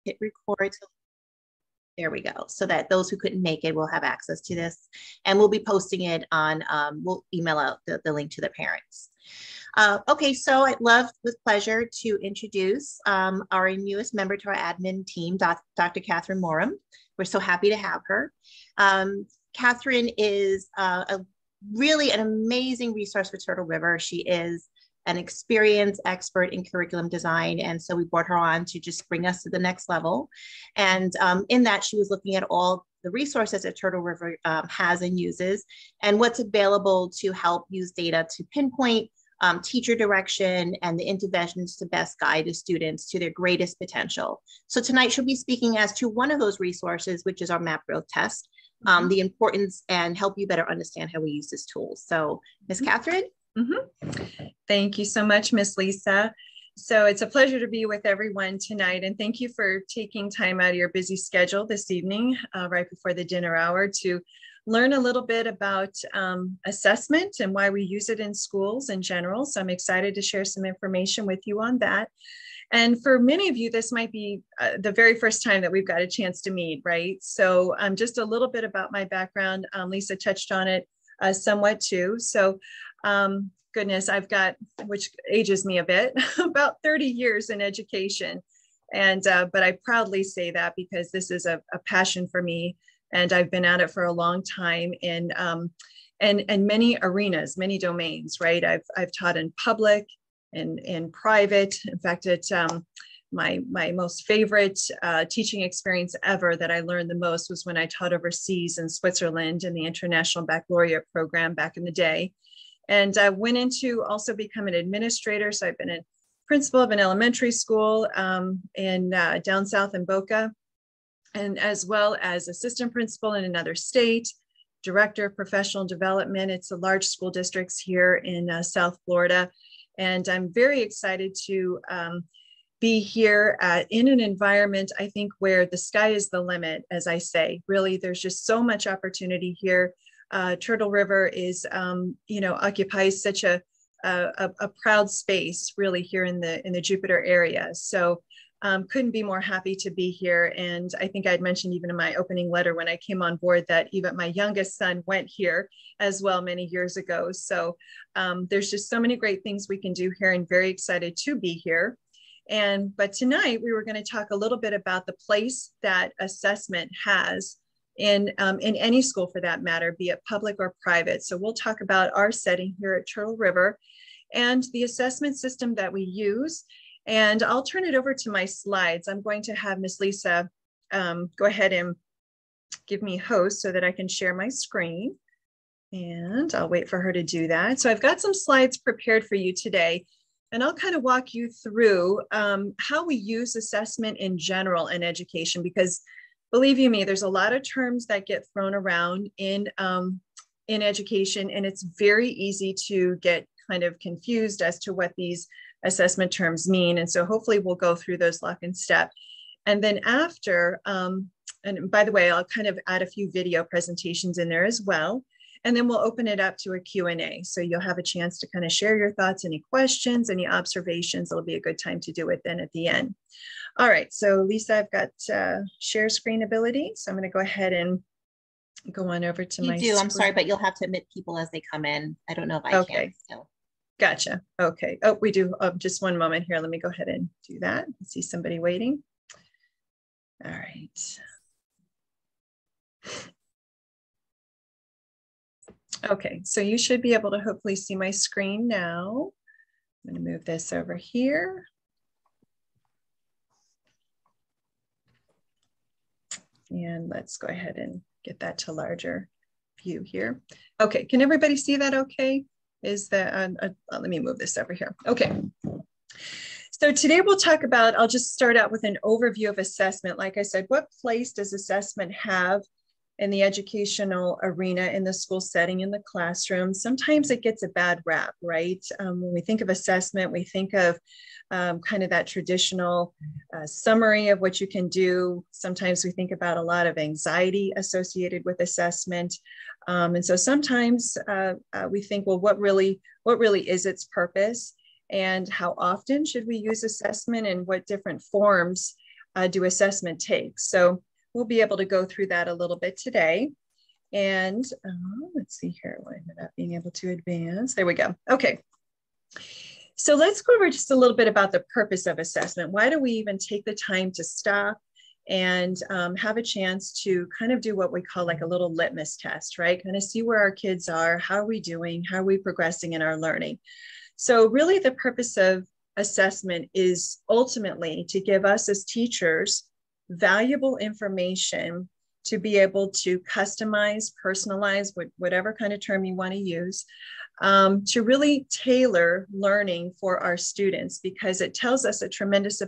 hit record. There we go. So that those who couldn't make it will have access to this. And we'll be posting it on, we'll email out the link to the parents. Okay, so I'd love with pleasure to introduce our newest member to our admin team, Dr. Catherine Morum. We're so happy to have her. Catherine is really an amazing resource for Turtle River. She is an experienced expert in curriculum design. And so we brought her on to just bring us to the next level. And in that, she was looking at all the resources that Turtle River has and uses and what's available to help use data to pinpoint teacher direction and the interventions to best guide the students to their greatest potential. So tonight she'll be speaking as to one of those resources, which is our MAP growth test, the importance and help you better understand how we use this tool. So Ms. Catherine. Thank you so much, Miss Lisa. So it's a pleasure to be with everyone tonight, and thank you for taking time out of your busy schedule this evening, right before the dinner hour, to learn a little bit about assessment and why we use it in schools in general. So I'm excited to share some information with you on that. And for many of you, this might be the very first time that we've got a chance to meet, right? So just a little bit about my background. Lisa touched on it somewhat too. So goodness, I've got, which ages me a bit, about 30 years in education. And, but I proudly say that because this is a passion for me. And I've been at it for a long time in many arenas, many domains, right? I've taught in public and in private. In fact, it's my most favorite teaching experience ever that I learned the most was when I taught overseas in Switzerland in the International Baccalaureate program back in the day. And I went into also become an administrator. So I've been a principal of an elementary school in down south in Boca, and as well as assistant principal in another state, director of professional development. It's a large school districts here in South Florida. And I'm very excited to be here in an environment, I think, where the sky is the limit, as I say. Really, there's just so much opportunity here. Turtle River is, occupies such a proud space really here in the Jupiter area. So couldn't be more happy to be here. And I think I'd mentioned even in my opening letter when I came on board that even my youngest son went here as well many years ago. So there's just so many great things we can do here and very excited to be here. But tonight we were going to talk a little bit about the place that assessment has in any school for that matter, be it public or private. So we'll talk about our setting here at Turtle River and the assessment system that we use. And I'll turn it over to my slides. I'm going to have Miss Lisa go ahead and give me host so that I can share my screen. And I'll wait for her to do that. So I've got some slides prepared for you today. And I'll kind of walk you through how we use assessment in general in education, because believe you me, there's a lot of terms that get thrown around in education, and it's very easy to get kind of confused as to what these assessment terms mean. And so hopefully we'll go through those lock and step. And then after, and by the way, I'll kind of add a few video presentations in there as well. And then we'll open it up to a Q&A. So you'll have a chance to kind of share your thoughts, any questions, any observations. It'll be a good time to do it then at the end. All right, so Lisa, I've got share screen ability. So I'm gonna go ahead and go on over to my screen. I'm sorry, but you'll have to admit people as they come in. I don't know if I can still. Gotcha, okay. Oh, we do, just one moment here. Let me go ahead and do that. I see somebody waiting. All right. Okay, so you should be able to hopefully see my screen now. I'm going to move this over here. And let's go ahead and get that to larger view here. Okay, can everybody see that okay? Is that, let me move this over here. Okay. So today we'll talk about, I'll just start out with an overview of assessment. Like I said, what place does assessment have in the educational arena, in the school setting, in the classroom? Sometimes it gets a bad rap, right? When we think of assessment, we think of kind of that traditional summary of what you can do. Sometimes we think about a lot of anxiety associated with assessment. And so sometimes we think, well, what really is its purpose? And how often should we use assessment, and what different forms do assessment take. So we'll be able to go through that a little bit today. And let's see here, why am I not being able to advance? There we go. Okay. So let's go over just a little bit about the purpose of assessment. Why do we even take the time to stop and have a chance to kind of do what we call like a little litmus test, right? Kind of see where our kids are, how are we doing, how are we progressing in our learning? So really the purpose of assessment is ultimately to give us as teachers valuable information to be able to customize, personalize, whatever kind of term you want to use, to really tailor learning for our students, because it tells us a tremendous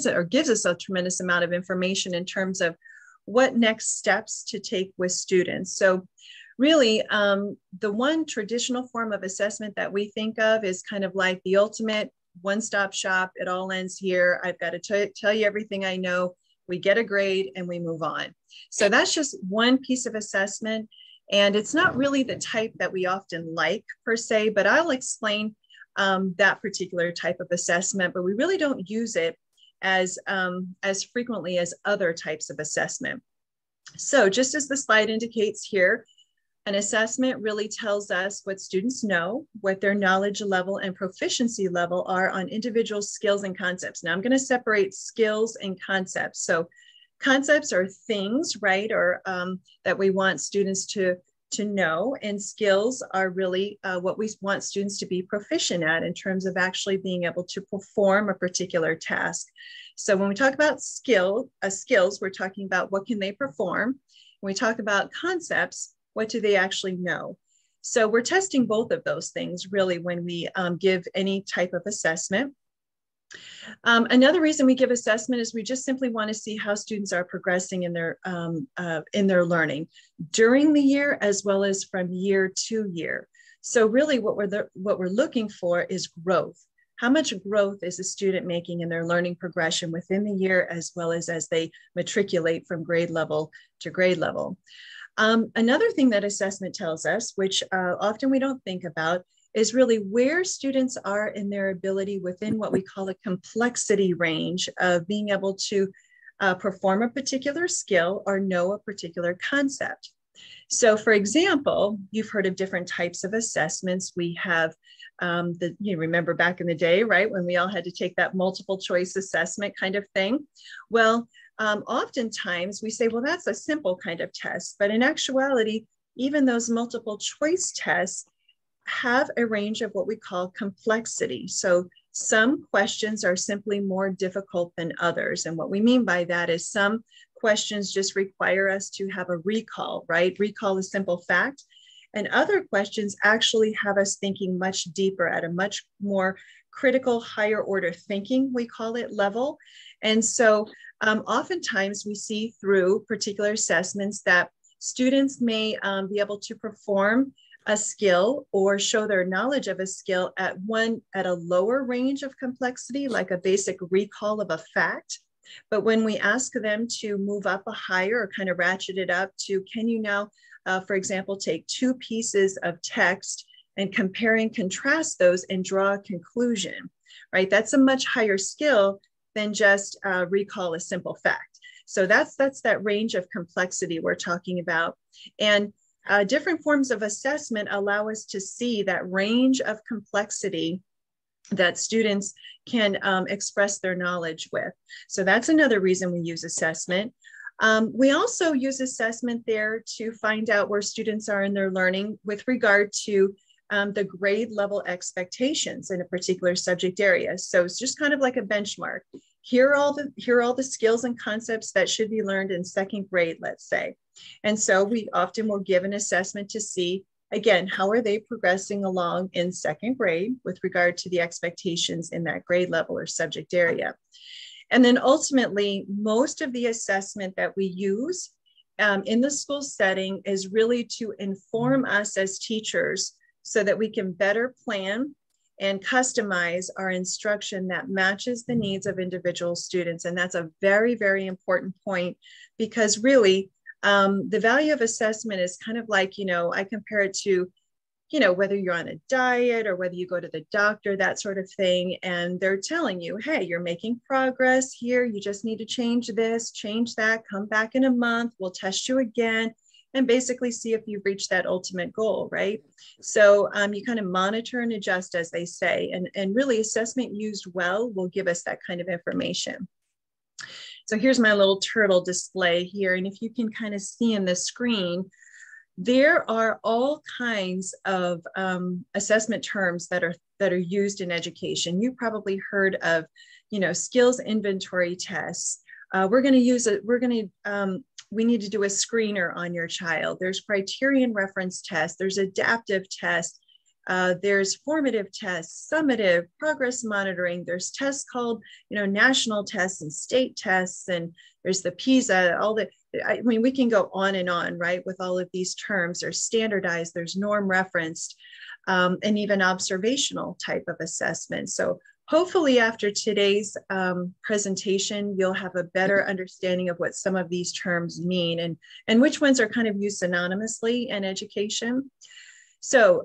or gives us a tremendous amount of information in terms of what next steps to take with students. So really, the one traditional form of assessment that we think of is kind of like the ultimate one-stop shop. It all ends here. I've got to tell you everything I know. We get a grade and we move on. So that's just one piece of assessment. And it's not really the type that we often like per se, but I'll explain that particular type of assessment, but we really don't use it as frequently as other types of assessment. So just as the slide indicates here, an assessment really tells us what students know, what their knowledge level and proficiency level are on individual skills and concepts. Now I'm going to separate skills and concepts. So concepts are things, right, or that we want students to know, and skills are really what we want students to be proficient at in terms of actually being able to perform a particular task. So when we talk about skills, we're talking about what can they perform. When we talk about concepts, what do they actually know? So we're testing both of those things really when we give any type of assessment. Another reason we give assessment is we just simply want to see how students are progressing in their learning during the year as well as from year to year. So really what we're looking for is growth. How much growth is a student making in their learning progression within the year as well as they matriculate from grade level to grade level. Another thing that assessment tells us, which often we don't think about, is really where students are in their ability within what we call a complexity range of being able to perform a particular skill or know a particular concept. So for example, you've heard of different types of assessments. We have you remember back in the day, right, when we all had to take that multiple choice assessment kind of thing. Well, oftentimes we say, well, that's a simple kind of test, but in actuality, even those multiple choice tests have a range of what we call complexity. So some questions are simply more difficult than others. And what we mean by that is some questions just require us to have a recall, right? Recall a simple fact. And other questions actually have us thinking much deeper at a much more critical, higher order thinking, we call it, level. And so oftentimes we see through particular assessments that students may be able to perform a skill or show their knowledge of a skill at a lower range of complexity, like a basic recall of a fact. But when we ask them to move up a higher or kind of ratchet it up to, can you now, for example, take two pieces of text and compare and contrast those and draw a conclusion, right? That's a much higher skill than just recall a simple fact. So that's that range of complexity we're talking about. And different forms of assessment allow us to see that range of complexity that students can express their knowledge with. So that's another reason we use assessment. We also use assessment there to find out where students are in their learning with regard to the grade level expectations in a particular subject area. So it's just kind of like a benchmark. Here are all the skills and concepts that should be learned in second grade, let's say. And so we often will give an assessment to see, again, how are they progressing along in second grade with regard to the expectations in that grade level or subject area. And then ultimately, most of the assessment that we use in the school setting is really to inform us as teachers so that we can better plan and customize our instruction that matches the needs of individual students. And that's a very, very important point, because really the value of assessment is kind of like, I compare it to, whether you're on a diet or whether you go to the doctor, that sort of thing. And they're telling you, hey, you're making progress here. You just need to change this, change that, come back in a month. We'll test you again and basically see if you've reached that ultimate goal, right? So you kind of monitor and adjust, as they say, and really assessment used well will give us that kind of information. So here's my little turtle display here. And if you can kind of see in the screen, there are all kinds of assessment terms that are used in education. You probably heard of, skills inventory tests. We're going to use it. We need to do a screener on your child. There's criterion reference tests. There's adaptive tests. There's formative tests, summative, progress monitoring. There's tests called, national tests and state tests, and there's the PISA, we can go on and on, right, with all of these terms. There's standardized, there's norm referenced, and even observational type of assessment. So hopefully after today's presentation, you'll have a better understanding of what some of these terms mean and which ones are kind of used synonymously in education. So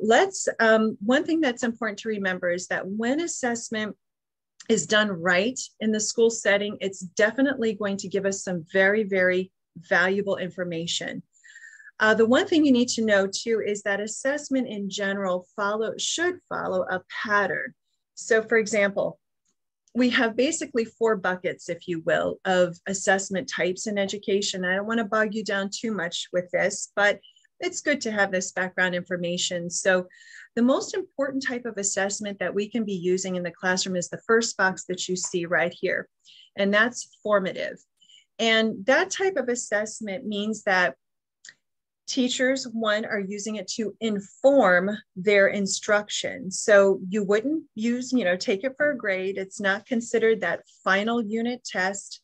one thing that's important to remember is that when assessment is done right in the school setting, it's definitely going to give us some very, very valuable information. The one thing you need to know too is that assessment in general should follow a pattern. So for example, we have basically 4 buckets, if you will, of assessment types in education. I don't want to bog you down too much with this, but it's good to have this background information. So the most important type of assessment that we can be using in the classroom is the first box that you see right here, and that's formative. And that type of assessment means that teachers, one, are using it to inform their instruction. So you wouldn't use, take it for a grade. It's not considered that final unit test.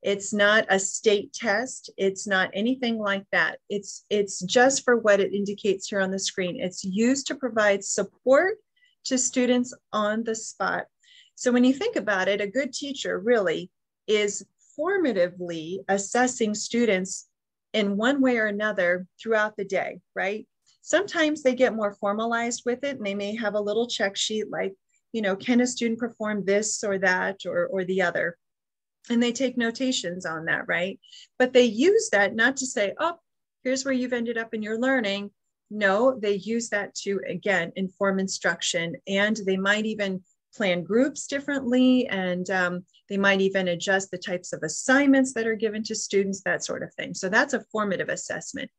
It's not a state test. It's not anything like that. It's just for what it indicates here on the screen. It's used to provide support to students on the spot. So when you think about it, a good teacher really is formatively assessing students in one way or another throughout the day, right? Sometimes they get more formalized with it and they may have a little check sheet like, can a student perform this or that or the other? And they take notations on that, right? But they use that not to say, oh, here's where you've ended up in your learning. No, they use that to, again, inform instruction. And they might even plan groups differently. And they might even adjust the types of assignments that are given to students, that sort of thing. So that's a formative assessment.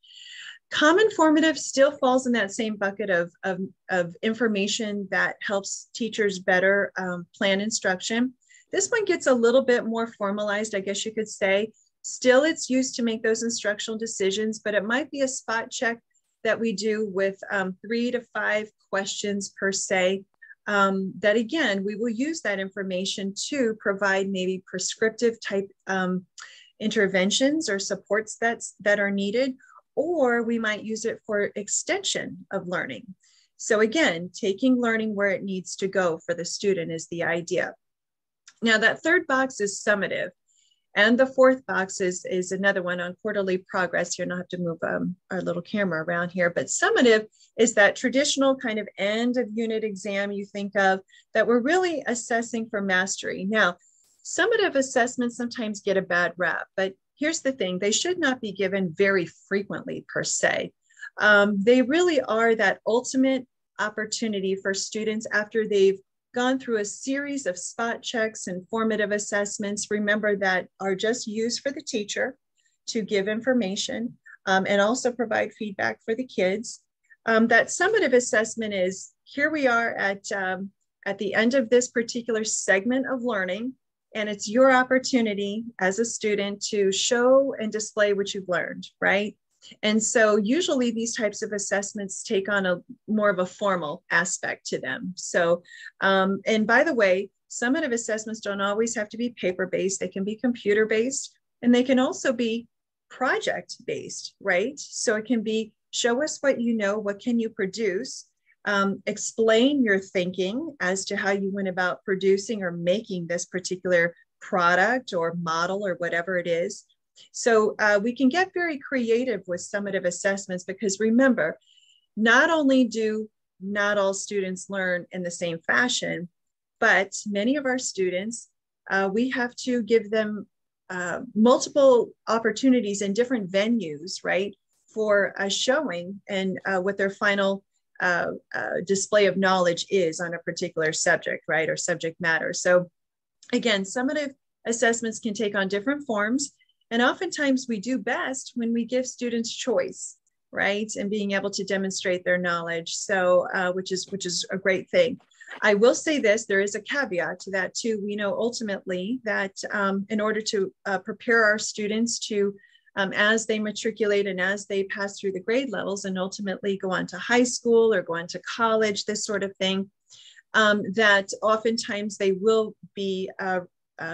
Common formative still falls in that same bucket of information that helps teachers better plan instruction. This one gets a little bit more formalized, I guess you could say. Still, it's used to make those instructional decisions, but it might be a spot check that we do with 3 to 5 questions per se. That again, we will use that information to provide maybe prescriptive type interventions or supports that are needed, or we might use it for extension of learning. So again, taking learning where it needs to go for the student is the idea. Now that third box is summative, and the fourth box is another one on quarterly progress. Here, and I'll have to move our little camera around here, but summative is that traditional kind of end of unit exam you think of that we're really assessing for mastery. Now, summative assessments sometimes get a bad rap, but here's the thing, they should not be given very frequently per se. They really are that ultimate opportunity for students after they've gone through a series of spot checks and formative assessments, remember, that are just used for the teacher to give information and also provide feedback for the kids. That summative assessment is, here we are at the end of this particular segment of learning, and it's your opportunity as a student to show and display what you've learned, right? And so usually these types of assessments take on a more of a formal aspect to them. So, and by the way, summative assessments don't always have to be paper-based. They can be computer-based, and they can also be project-based, right? So it can be, show us what you know, what can you produce, explain your thinking as to how you went about producing or making this particular product or model or whatever it is. So we can get very creative with summative assessments because remember, not only do not all students learn in the same fashion, but many of our students, we have to give them multiple opportunities in different venues, right, for showing and what their final display of knowledge is on a particular subject, right, or subject matter. So again, summative assessments can take on different forms, and oftentimes we do best when we give students choice, right, and being able to demonstrate their knowledge. So which is a great thing. I will say this, there is a caveat to that too. We know ultimately that in order to prepare our students to, as they matriculate and as they pass through the grade levels and ultimately go on to high school or go on to college, this sort of thing, that oftentimes they will be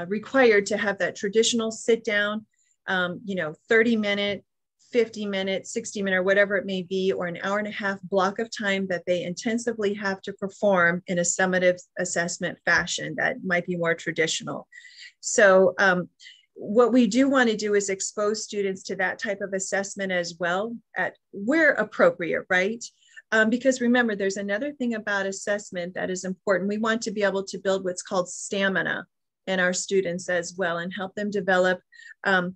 required to have that traditional sit down, 30-minute, 50-minute, 60-minute, or whatever it may be, or an hour and a half block of time that they intensively have to perform in a summative assessment fashion that might be more traditional. So what we do want to do is expose students to that type of assessment as well at where appropriate, right? Because remember, there's another thing about assessment that is important. We want to be able to build what's called stamina in our students as well, and help them develop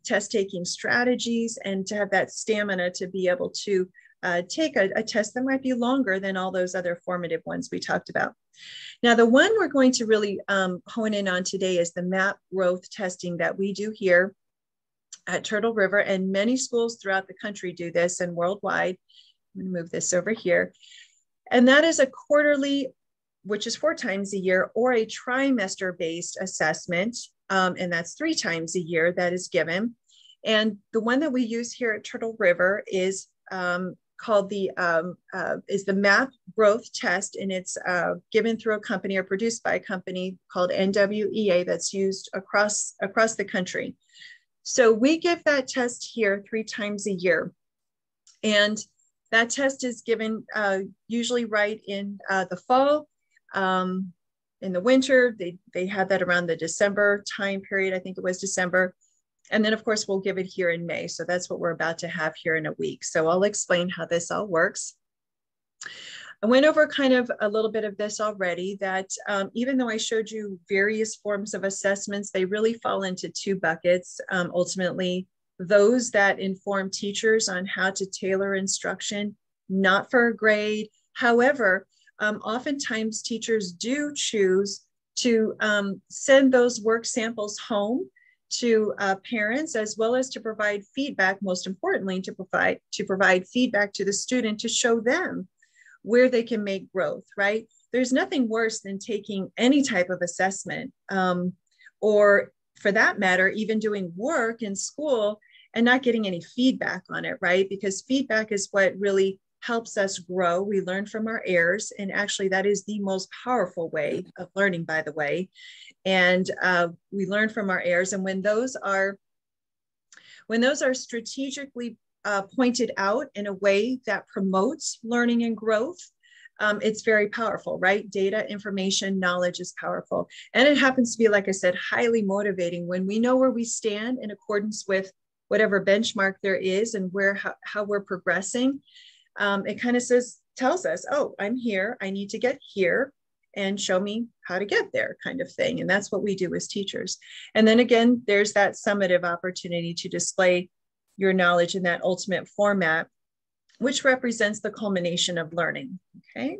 test-taking strategies, and to have that stamina to be able to take a test that might be longer than all those other formative ones we talked about. Now, the one we're going to really hone in on today is the MAP growth testing that we do here at Turtle River, and many schools throughout the country do this, and worldwide. I'm going to move this over here. And that is a quarterly, which is 4 times a year, or a trimester-based assessment, and that's 3 times a year that is given. And the one that we use here at Turtle River is called the MAP growth test, and it's given through a company or produced by a company called NWEA that's used across the country. So we give that test here 3 times a year, and that test is given usually right in the fall. In the winter, they have that around the December time period. I think it was December. And then of course, we'll give it here in May. So that's what we're about to have here in a week. So I'll explain how this all works. I went over kind of a little bit of this already, that even though I showed you various forms of assessments, they really fall into 2 buckets. Ultimately, those that inform teachers on how to tailor instruction, not for a grade. However, oftentimes teachers do choose to send those work samples home to parents, as well as to provide feedback, most importantly, to provide feedback to the student to show them where they can make growth, right? There's nothing worse than taking any type of assessment, or for that matter, even doing work in school and not getting any feedback on it, right? Because feedback is what really helps us grow. We learn from our errors, and actually that is the most powerful way of learning, by the way. And we learn from our errors, and when those are strategically pointed out in a way that promotes learning and growth, it's very powerful, right? Data, information, knowledge is powerful. And it happens to be, like I said, highly motivating when we know where we stand in accordance with whatever benchmark there is and how we're progressing. It kind of tells us, oh, I'm here, I need to get here, and show me how to get there, kind of thing. And that's what we do as teachers. And then again, there's that summative opportunity to display your knowledge in that ultimate format, which represents the culmination of learning, okay?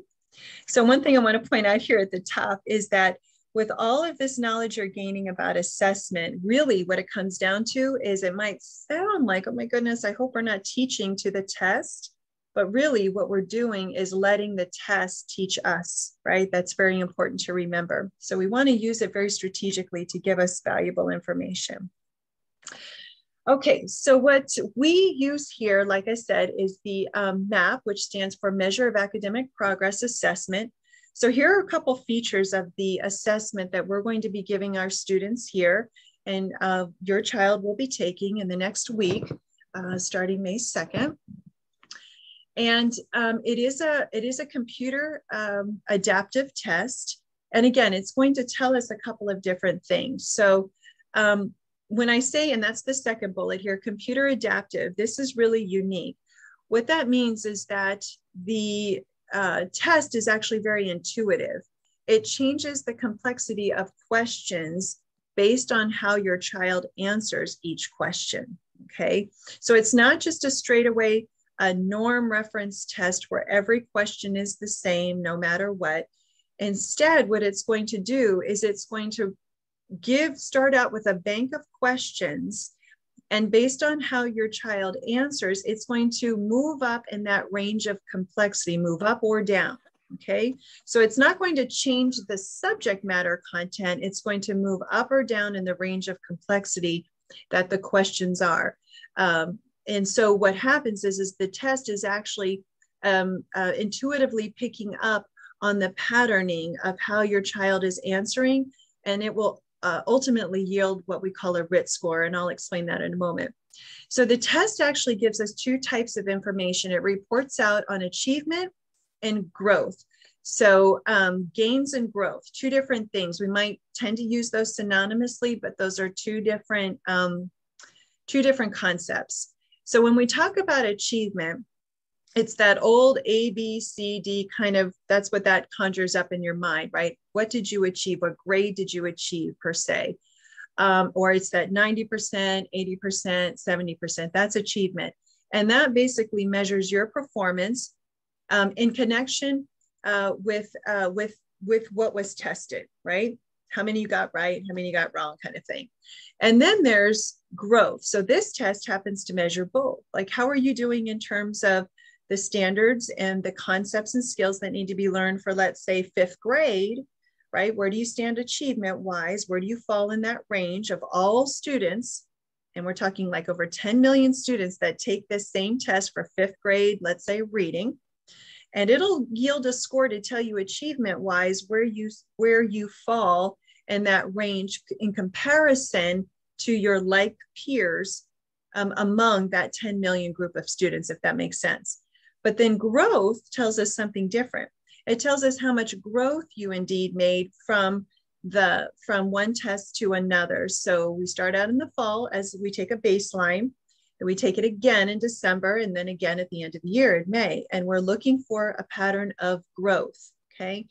So one thing I want to point out here at the top is that with all of this knowledge you're gaining about assessment, really what it comes down to is, it might sound like, oh my goodness, I hope we're not teaching to the test. But really what we're doing is letting the test teach us, right? That's very important to remember. So we want to use it very strategically to give us valuable information. Okay, so what we use here, like I said, is the MAP, which stands for Measure of Academic Progress Assessment. So here are a couple features of the assessment that we're going to be giving our students here, and your child will be taking in the next week, starting May 2nd. And it is a computer adaptive test. And again, it's going to tell us a couple of different things. So when I say, and that's the second bullet here, computer adaptive, this is really unique. What that means is that the test is actually very intuitive. It changes the complexity of questions based on how your child answers each question, okay? So it's not just a straightaway a norm reference test where every question is the same no matter what. Instead, what it's going to do is it's going to start out with a bank of questions, and based on how your child answers, it's going to move up in that range of complexity, move up or down, okay? So it's not going to change the subject matter content, it's going to move up or down in the range of complexity that the questions are. And so what happens is the test is actually intuitively picking up on the patterning of how your child is answering, and it will ultimately yield what we call a RIT score, and I'll explain that in a moment. So the test actually gives us two types of information. It reports out on achievement and growth. So gains and growth, two different things. We might tend to use those synonymously, but those are two different concepts. So when we talk about achievement, it's that old A, B, C, D kind of, that's what that conjures up in your mind, right? What did you achieve? What grade did you achieve per se? Or it's that 90%, 80%, 70%, that's achievement. And that basically measures your performance in connection with what was tested, right? How many you got right, how many you got wrong, kind of thing. And then there's growth. So this test happens to measure both. Like, how are you doing in terms of the standards and the concepts and skills that need to be learned for, let's say, 5th grade, right? Where do you stand achievement-wise? Where do you fall in that range of all students? And we're talking like over 10 million students that take this same test for 5th grade, let's say reading. And it'll yield a score to tell you achievement-wise where you fall in that range in comparison to your like peers among that 10 million group of students, if that makes sense. But then growth tells us something different. It tells us how much growth you indeed made from one test to another. So we start out in the fall as we take a baseline, and we take it again in December, and then again at the end of the year in May. And we're looking for a pattern of growth, okay?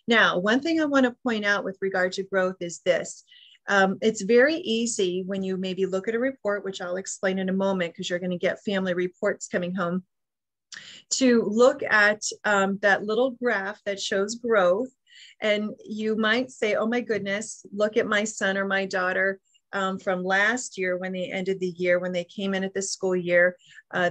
Now, one thing I want to point out with regard to growth is this. It's very easy when you maybe look at a report, which I'll explain in a moment because you're going to get family reports coming home, to look at that little graph that shows growth. And you might say, oh my goodness, look at my son or my daughter from last year when they ended the year, when they came in at the school year,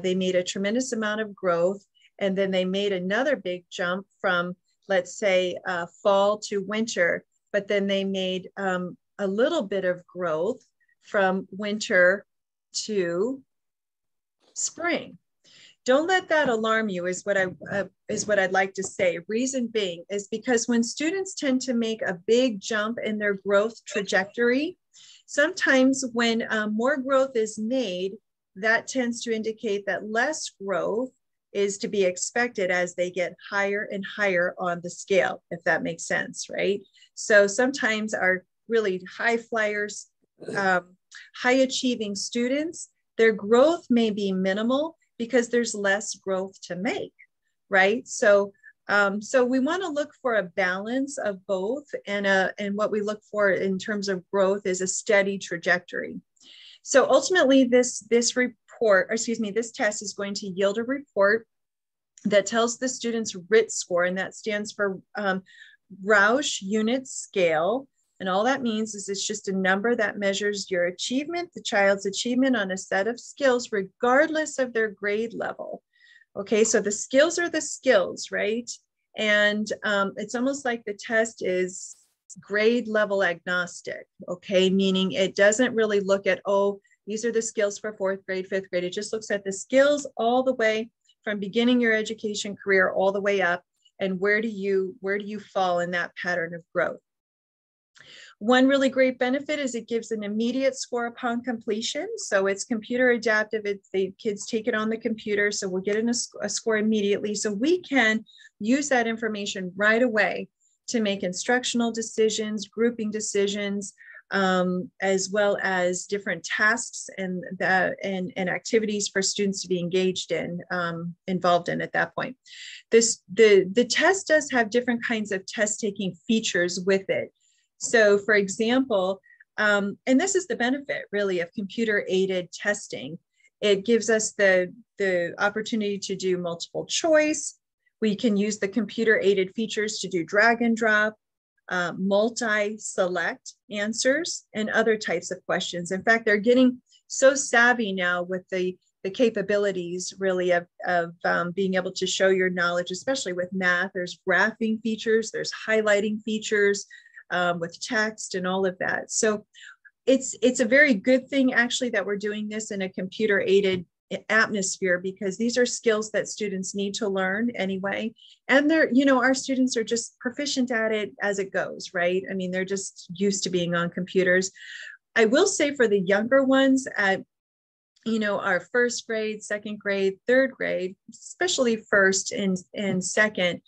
they made a tremendous amount of growth. And then they made another big jump from, let's say, fall to winter, but then they made a little bit of growth from winter to spring. Don't let that alarm you, is what I'd like to say. Reason being is because when students tend to make a big jump in their growth trajectory, sometimes when more growth is made, that tends to indicate that less growth is to be expected as they get higher and higher on the scale, if that makes sense, right? So sometimes our really high flyers, high achieving students, their growth may be minimal because there's less growth to make, right? So we want to look for a balance of both, and what we look for in terms of growth is a steady trajectory. So ultimately, this test is going to yield a report that tells the student's RIT score, and that stands for Roush Unit Scale. And all that means is it's just a number that measures your achievement, the child's achievement on a set of skills, regardless of their grade level. Okay, so the skills are the skills, right? And it's almost like the test is grade level agnostic, okay? Meaning it doesn't really look at, oh, these are the skills for 4th grade, 5th grade. It just looks at the skills all the way from beginning your education career all the way up, and where do you fall in that pattern of growth. One really great benefit is it gives an immediate score upon completion. So it's computer adaptive. The kids take it on the computer, so we're getting a score immediately. So we can use that information right away to make instructional decisions, grouping decisions, as well as different tasks and activities for students to be engaged in, involved in at that point. The test does have different kinds of test taking features with it. So for example, and this is the benefit really of computer aided testing. It gives us the opportunity to do multiple choice. We can use the computer aided features to do drag and drop, multi-select answers, and other types of questions. In fact, they're getting so savvy now with the capabilities really of being able to show your knowledge, especially with math. There's graphing features, there's highlighting features with text and all of that. So it's a very good thing actually that we're doing this in a computer aided atmosphere, because these are skills that students need to learn anyway. And they're, you know, our students are just proficient at it as it goes, right? I mean, they're just used to being on computers. I will say for the younger ones at, you know, our first grade, second grade, third grade, especially first and second,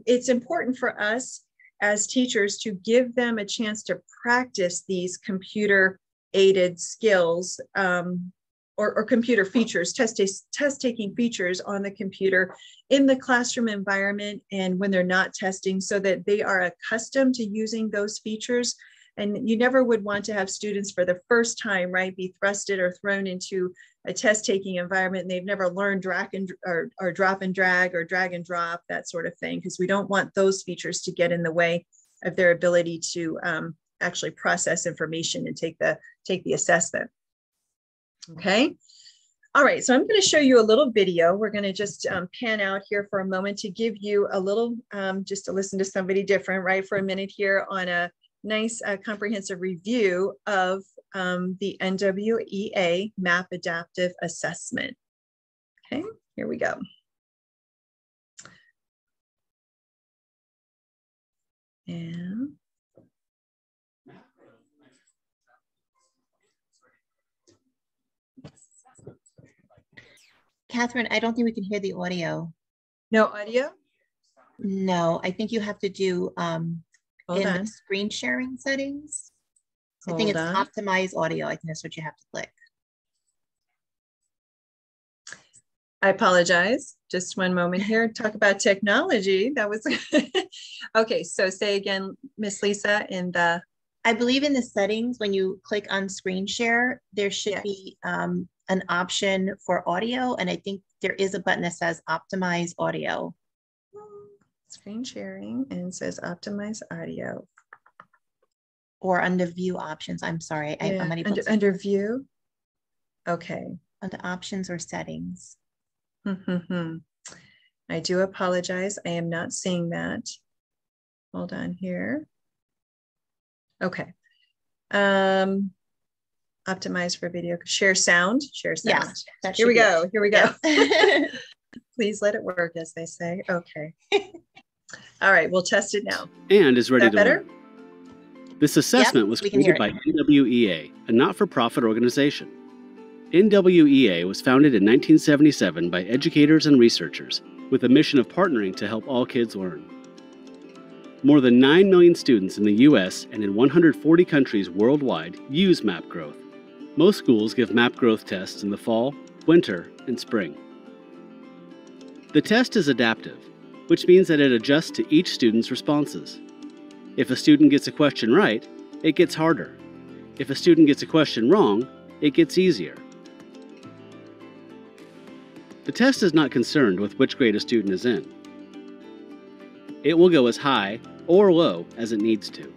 it's important for us as teachers to give them a chance to practice these computer aided skills, or computer features, test-taking features on the computer in the classroom environment and when they're not testing, so that they are accustomed to using those features. And you never would want to have students for the first time, right, be thrusted or thrown into a test-taking environment and they've never learned drag and or drop and drag or drag and drop, that sort of thing, because we don't want those features to get in the way of their ability to actually process information and take the assessment. Okay. All right. So I'm going to show you a little video. We're going to just pan out here for a moment to give you a little, just to listen to somebody different, right, for a minute here on a nice comprehensive review of the NWEA MAP Adaptive Assessment. Okay, here we go. And Catherine, I don't think we can hear the audio. no audio? No, I think you have to do in the screen sharing settings. I think it's optimize audio. I think that's what you have to click. I apologize. Just one moment here. Talk about technology. That was okay. So say again, Miss Lisa, in the, I believe in the settings, when you click on screen share, there should be an option for audio. And I think there is a button that says optimize audio. Screen sharing, and it says optimize audio. Or under view options. I'm sorry. Yeah. I'm unable to. Under view. Okay. Under options or settings. I do apologize. I am not seeing that. Hold on here. Okay. Optimize for video. Share sound. Share sound. Yes, here we go. Here we go. Yes. Please let it work, as they say. Okay. All right. We'll test it now. And is ready to better? learn. This assessment was created by NWEA, a not-for-profit organization. NWEA was founded in 1977 by educators and researchers with a mission of partnering to help all kids learn. More than 9 million students in the U.S. and in 140 countries worldwide use MapGrowth. Most schools give MapGrowth tests in the fall, winter, and spring. The test is adaptive, which means that it adjusts to each student's responses. If a student gets a question right, it gets harder. If a student gets a question wrong, it gets easier. The test is not concerned with which grade a student is in. It will go as high or low as it needs to.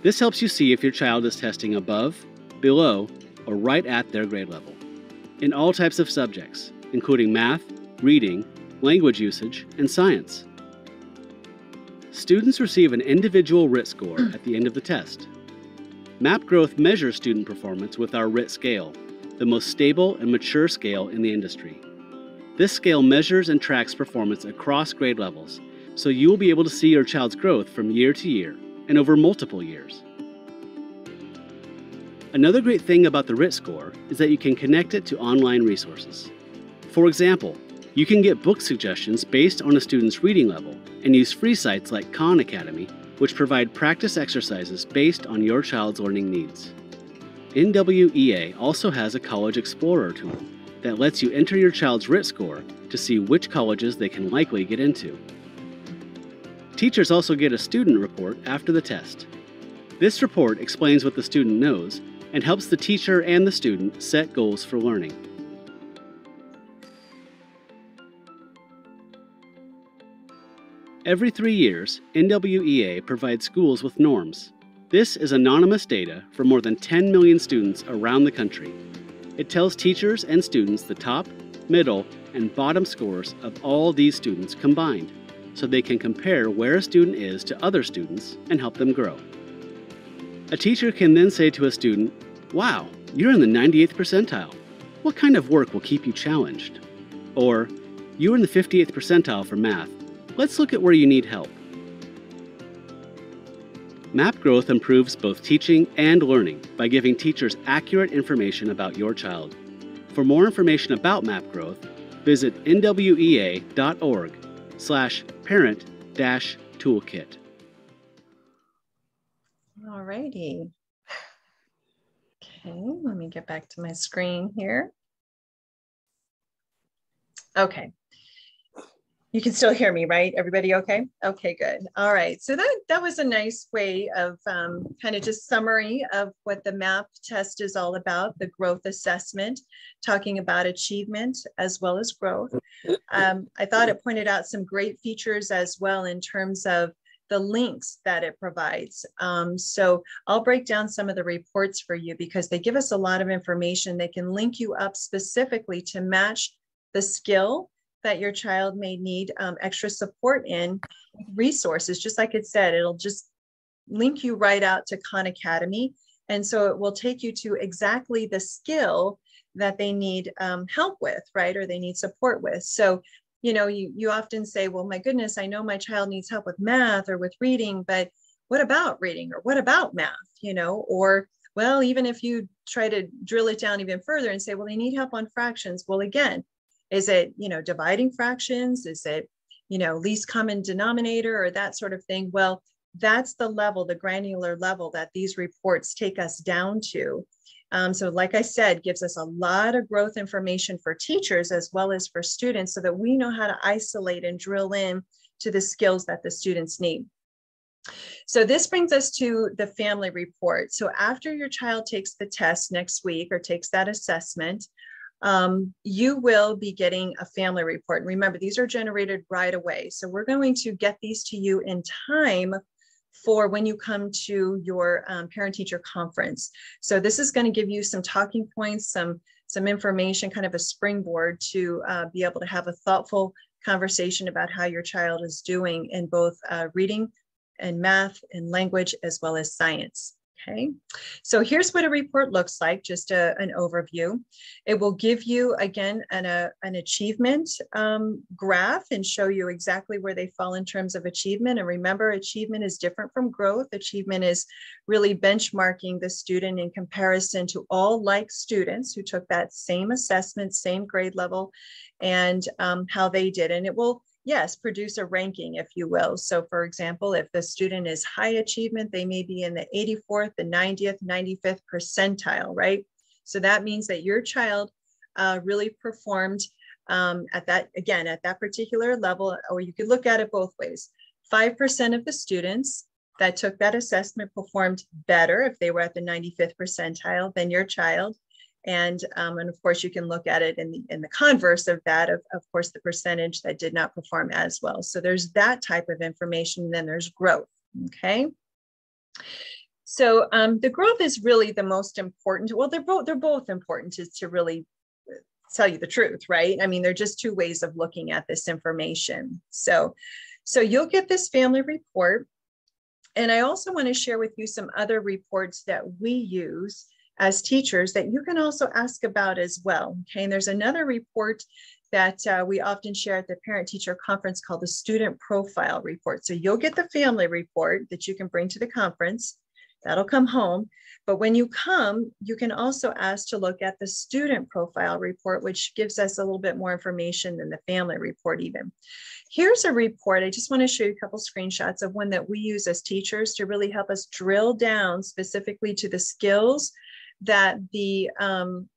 This helps you see if your child is testing above, below, or right at their grade level, in all types of subjects, including math, reading, language usage, and science. Students receive an individual RIT score at the end of the test. MapGrowth measures student performance with our RIT scale, the most stable and mature scale in the industry. This scale measures and tracks performance across grade levels, so you will be able to see your child's growth from year to year and over multiple years. Another great thing about the RIT score is that you can connect it to online resources. For example, you can get book suggestions based on a student's reading level and use free sites like Khan Academy which provide practice exercises based on your child's learning needs. NWEA also has a College Explorer tool that lets you enter your child's RIT score to see which colleges they can likely get into. Teachers also get a student report after the test. This report explains what the student knows and helps the teacher and the student set goals for learning. Every 3 years, NWEA provides schools with norms. This is anonymous data for more than 10 million students around the country. It tells teachers and students the top, middle, and bottom scores of all these students combined, so they can compare where a student is to other students and help them grow. A teacher can then say to a student, "Wow, you're in the 98th percentile. What kind of work will keep you challenged?" Or, "You're in the 58th percentile for math. Let's look at where you need help." Map Growth improves both teaching and learning by giving teachers accurate information about your child. For more information about Map Growth, visit nwea.org/parent-toolkit. All righty. Okay, let me get back to my screen here. Okay. You can still hear me, right? Everybody okay? Okay, good. All right. So that was a nice way of kind of just summary of what the MAP test is all about, the growth assessment, talking about achievement as well as growth. I thought it pointed out some great features as well in terms of the links that it provides. So I'll break down some of the reports for you because they give us a lot of information. They can link you up specifically to match the skill that your child may need extra support in, resources. Just like it said, it'll just link you right out to Khan Academy. And so it will take you to exactly the skill that they need help with, right? Or they need support with. So, you know, you often say, well, my goodness, I know my child needs help with math or with reading, but what about reading or what about math, you know? Or, well, even if you try to drill it down even further and say, well, they need help on fractions. Well, again, is it, you know, dividing fractions? Is it, you know, least common denominator or that sort of thing? Well, that's the level, the granular level that these reports take us down to. So like I said, gives us a lot of growth information for teachers as well as for students so that we know how to isolate and drill in to the skills that the students need. So this brings us to the family report. So after your child takes the test next week or takes that assessment, you will be getting a family report. And remember, these are generated right away. So we're going to get these to you in time for when you come to your parent-teacher conference. So this is going to give you some talking points, some information, kind of a springboard to be able to have a thoughtful conversation about how your child is doing in both reading and math and language as well as science. Okay, so here's what a report looks like, just an overview. It will give you, again, an achievement graph and show you exactly where they fall in terms of achievement. And remember, achievement is different from growth. Achievement is really benchmarking the student in comparison to all like students who took that same assessment, same grade level, and how they did. And it will, yes, produce a ranking, if you will. So for example, if the student is high achievement, they may be in the 84th, the 90th, 95th percentile, right? So that means that your child really performed at that, again, at that particular level, or you could look at it both ways. 5% of the students that took that assessment performed better if they were at the 95th percentile than your child. And of course, you can look at it in the converse of that, of course, the percentage that did not perform as well. So there's that type of information, and then there's growth, okay? So the growth is really the most important. Well, they're both important to really tell you the truth, right? I mean, they're just two ways of looking at this information. So you'll get this family report. And I also want to share with you some other reports that we use as teachers that you can also ask about as well. Okay, and there's another report that we often share at the parent-teacher conference called the student profile report. So you'll get the family report that you can bring to the conference, That'll come home. But when you come, you can also ask to look at the student profile report, which gives us a little bit more information than the family report even. Here's a report. I just want to show you a couple screenshots of one that we use as teachers to really help us drill down specifically to the skills that the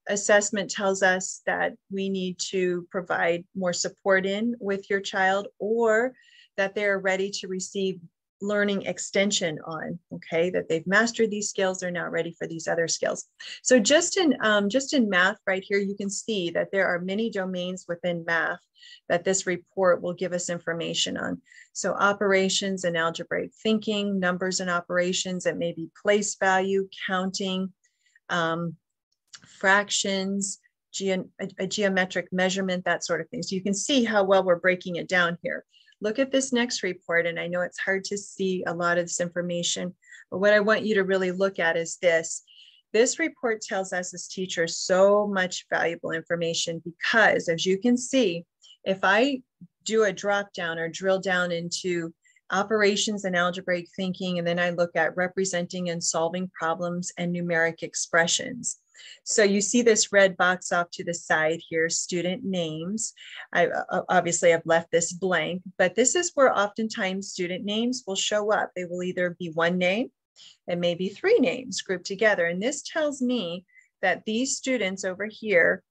assessment tells us that we need to provide more support in with your child, or that they're ready to receive learning extension on, okay, that they've mastered these skills, they're now ready for these other skills. So just in math right here, you can see that there are many domains within math that this report will give us information on. So operations and algebraic thinking, numbers and operations, it may be place value, counting, fractions, a geometric measurement, that sort of thing. So you can see how well we're breaking it down here. Look at this next report, and I know it's hard to see a lot of this information, but what I want you to really look at is this. This report tells us as teachers so much valuable information because, as you can see, if I do a drop down or drill down into operations and algebraic thinking, and then I look at representing and solving problems and numeric expressions. So you see this red box off to the side here, student names. Obviously I've left this blank, but this is where oftentimes student names will show up. They will either be one name and maybe three names grouped together. And this tells me that these students over here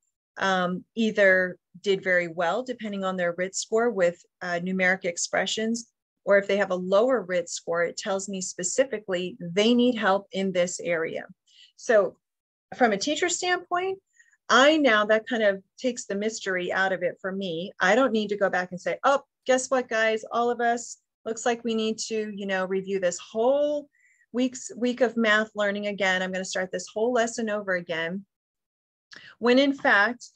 either did very well, depending on their RIT score with numeric expressions, or if they have a lower RIT score, it tells me specifically they need help in this area. So from a teacher standpoint, that kind of takes the mystery out of it for me. I don't need to go back and say, oh, guess what, guys, all of us, looks like we need to, review this whole week of math learning again. I'm going to start this whole lesson over again. When in fact,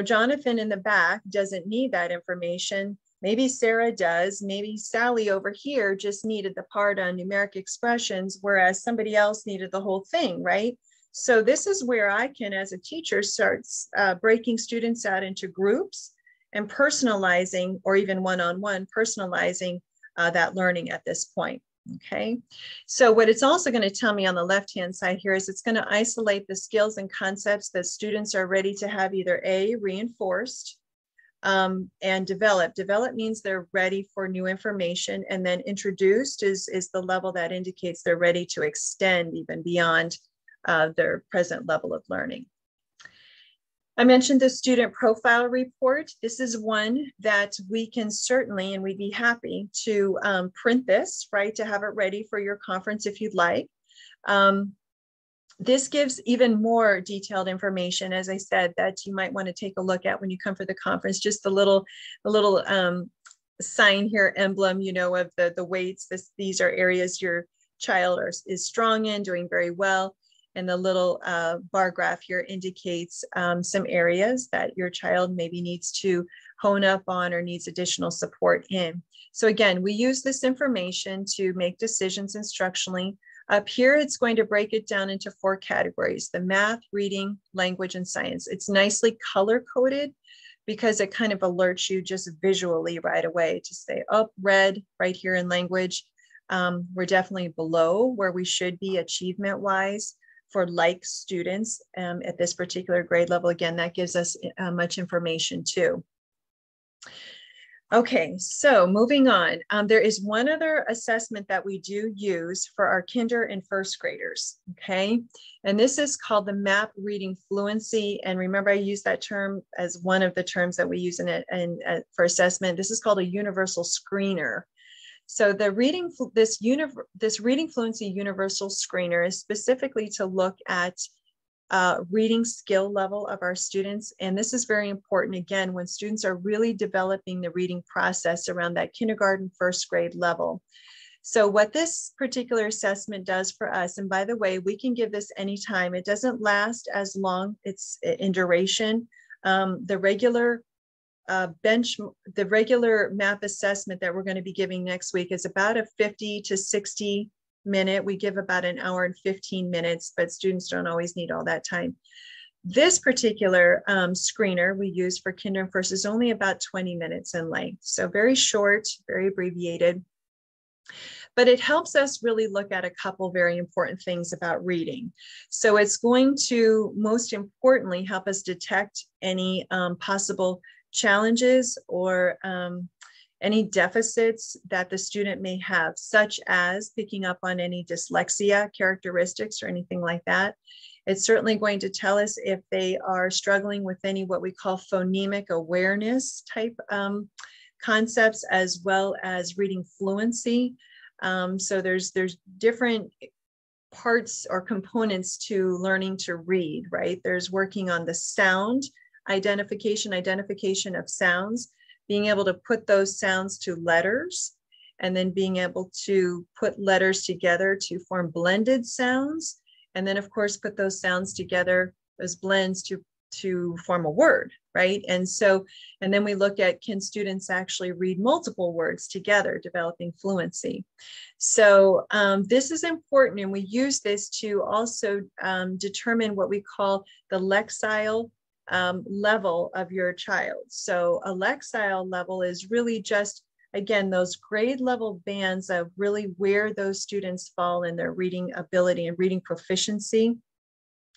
Jonathan in the back doesn't need that information. Maybe Sarah does. Maybe Sally over here just needed the part on numeric expressions, whereas somebody else needed the whole thing, right? So this is where I can, as a teacher, start breaking students out into groups and personalizing, or even one-on-one personalizing that learning at this point. Okay, so what it's also going to tell me on the left-hand side here is it's going to isolate the skills and concepts that students are ready to have either A, reinforced, and developed. Developed means they're ready for new information, and then introduced is the level that indicates they're ready to extend even beyond their present level of learning. I mentioned the student profile report. This is one that we can certainly, and we'd be happy to print this, right, to have it ready for your conference if you'd like. This gives even more detailed information, as I said, that you might want to take a look at when you come for the conference. Just the little sign here, emblem, of the weights. These are areas your child is strong in, doing very well. And the little bar graph here indicates some areas that your child maybe needs to hone up on or needs additional support in. So again, we use this information to make decisions instructionally. Up here, it's going to break it down into 4 categories: the math, reading, language, and science. It's nicely color-coded because it kind of alerts you just visually right away to say, oh, red right here in language. We're definitely below where we should be achievement-wise for like students at this particular grade level. Again, that gives us much information too. Okay, so moving on. There is one other assessment that we do use for our kinder and first graders, okay? And this is called the MAP Reading Fluency. And remember, I use that term as one of the terms that we use in it for assessment. This is called a universal screener. So the this reading fluency universal screener is specifically to look at reading skill level of our students. And this is very important, again, when students are really developing the reading process around that kindergarten, first grade level. So what this particular assessment does for us, and by the way, we can give this anytime. It doesn't last as long. It's in duration. The regular MAP assessment that we're going to be giving next week is about a 50 to 60 minute. We give about an hour and 15 minutes, but students don't always need all that time. This particular screener we use for kinder and first is only about 20 minutes in length. So very short, very abbreviated. but it helps us really look at a couple very important things about reading. So it's going to most importantly help us detect any possible challenges or any deficits that the student may have, such as picking up on any dyslexia characteristics or anything like that. It's certainly going to tell us if they are struggling with any what we call phonemic awareness type concepts, as well as reading fluency. So there's different parts or components to learning to read, right? There's working on the sound identification of sounds, being able to put those sounds to letters, and then being able to put letters together to form blended sounds. And then of course, put those sounds together, those blends to form a word, right? And then we look at, can students actually read multiple words together, developing fluency? So this is important, and we use this to also determine what we call the Lexile level of your child. So a Lexile level is really just, again, those grade level bands of really where those students fall in their reading ability and reading proficiency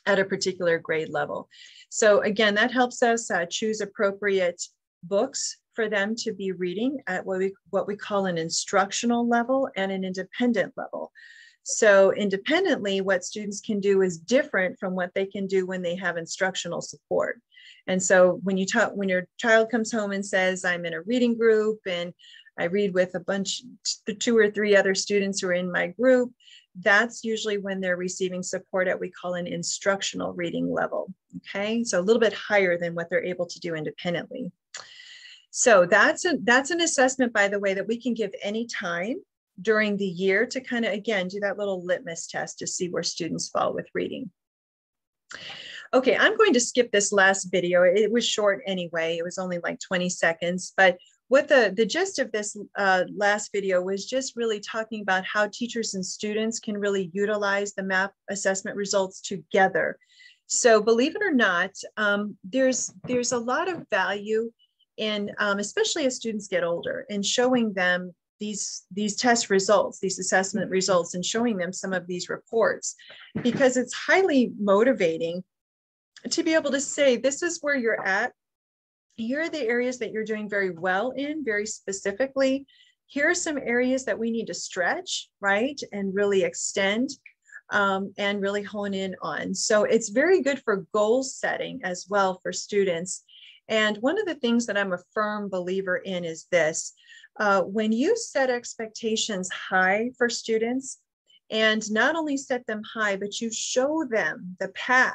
at a particular grade level. So again, that helps us choose appropriate books for them to be reading at what we call an instructional level and an independent level. So independently, what students can do is different from what they can do when they have instructional support. And so when your child comes home and says, I'm in a reading group and I read with the 2 or 3 other students who are in my group, that's usually when they're receiving support at what we call an instructional reading level. Okay, so a little bit higher than what they're able to do independently. So that's an assessment, by the way, that we can give any time during the year to kind of, again, do that little litmus test to see where students fall with reading. Okay, I'm going to skip this last video. It was short anyway. It was only like 20 seconds, but what the gist of this last video was just really talking about how teachers and students can really utilize the MAP assessment results together. So believe it or not, there's a lot of value in, especially as students get older, in showing them these test results, these assessment results, and showing them some of these reports, because it's highly motivating to be able to say, this is where you're at. Here are the areas that you're doing very well in, very specifically. Here are some areas that we need to stretch, right? And really extend and really hone in on. So it's very good for goal setting as well for students. And one of the things that I'm a firm believer in is this. When you set expectations high for students, and not only set them high, but you show them the path,